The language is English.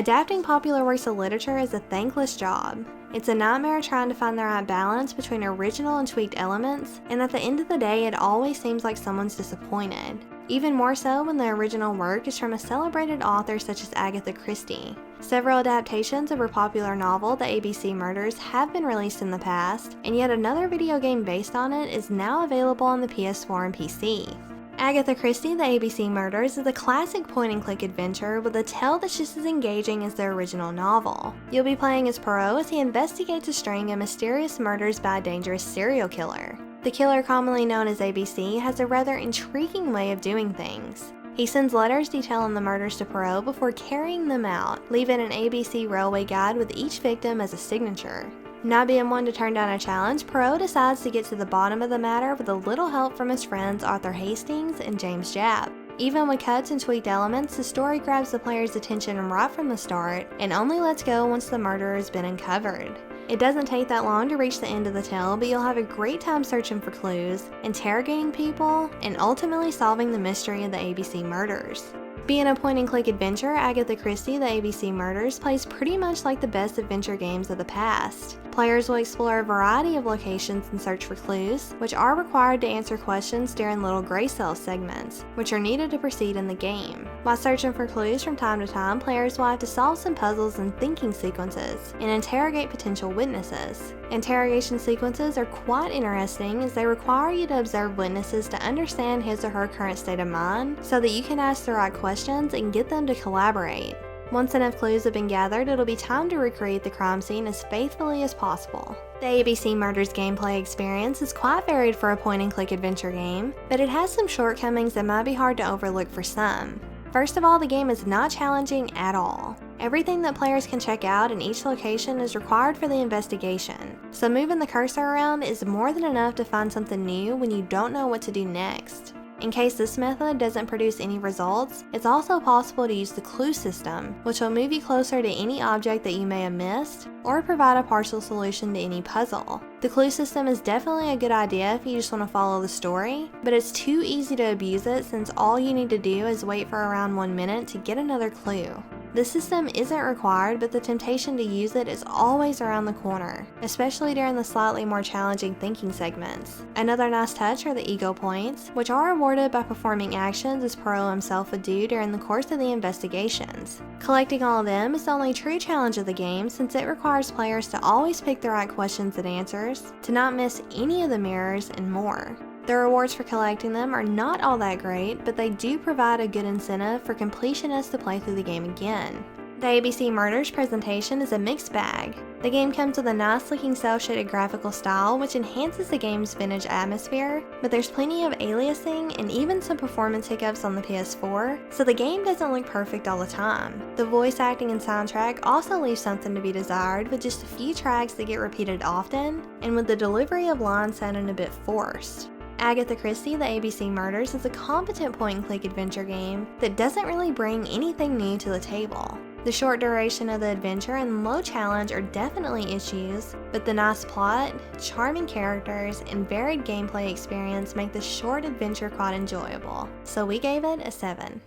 Adapting popular works of literature is a thankless job. It's a nightmare trying to find the right balance between original and tweaked elements, and at the end of the day, it always seems like someone's disappointed. Even more so when the original work is from a celebrated author such as Agatha Christie. Several adaptations of her popular novel, The ABC Murders, have been released in the past, and yet another video game based on it is now available on the PS4 and PC. Agatha Christie, The ABC Murders is a classic point-and-click adventure with a tale that's just as engaging as the original novel. You'll be playing as Poirot as he investigates a string of mysterious murders by a dangerous serial killer. The killer, commonly known as ABC, has a rather intriguing way of doing things. He sends letters detailing the murders to Poirot before carrying them out, leaving an ABC railway guide with each victim as a signature. Not being one to turn down a challenge, Poirot decides to get to the bottom of the matter with a little help from his friends Arthur Hastings and James Japp. Even with cuts and tweaked elements, the story grabs the player's attention right from the start and only lets go once the murderer has been uncovered. It doesn't take that long to reach the end of the tale, but you'll have a great time searching for clues, interrogating people, and ultimately solving the mystery of the ABC murders. Being a point-and-click adventure, Agatha Christie, The ABC Murders plays pretty much like the best adventure games of the past. Players will explore a variety of locations and search for clues, which are required to answer questions during little gray cell segments, which are needed to proceed in the game. While searching for clues from time to time, players will have to solve some puzzles and thinking sequences, and interrogate potential witnesses. Interrogation sequences are quite interesting as they require you to observe witnesses to understand his or her current state of mind, so that you can ask the right questions and get them to collaborate. Once enough clues have been gathered, it'll be time to recreate the crime scene as faithfully as possible. The ABC Murders gameplay experience is quite varied for a point-and-click adventure game, but it has some shortcomings that might be hard to overlook for some. First of all, the game is not challenging at all. Everything that players can check out in each location is required for the investigation, so moving the cursor around is more than enough to find something new when you don't know what to do next. In case this method doesn't produce any results, it's also possible to use the clue system, which will move you closer to any object that you may have missed, or provide a partial solution to any puzzle. The clue system is definitely a good idea if you just want to follow the story, but it's too easy to abuse it since all you need to do is wait for around 1 minute to get another clue. The system isn't required, but the temptation to use it is always around the corner, especially during the slightly more challenging thinking segments. Another nice touch are the ego points, which are awarded by performing actions as Poirot himself would do during the course of the investigations. Collecting all of them is the only true challenge of the game since it requires players to always pick the right questions and answers, to not miss any of the mirrors, and more. The rewards for collecting them are not all that great, but they do provide a good incentive for completionists to play through the game again. The ABC Murders presentation is a mixed bag. The game comes with a nice looking cel-shaded graphical style which enhances the game's vintage atmosphere, but there's plenty of aliasing and even some performance hiccups on the PS4, so the game doesn't look perfect all the time. The voice acting and soundtrack also leave something to be desired, with just a few tracks that get repeated often, and with the delivery of lines sounding a bit forced. Agatha Christie, The ABC Murders is a competent point-and-click adventure game that doesn't really bring anything new to the table. The short duration of the adventure and low challenge are definitely issues, but the nice plot, charming characters, and varied gameplay experience make this short adventure quite enjoyable, so we gave it a 7.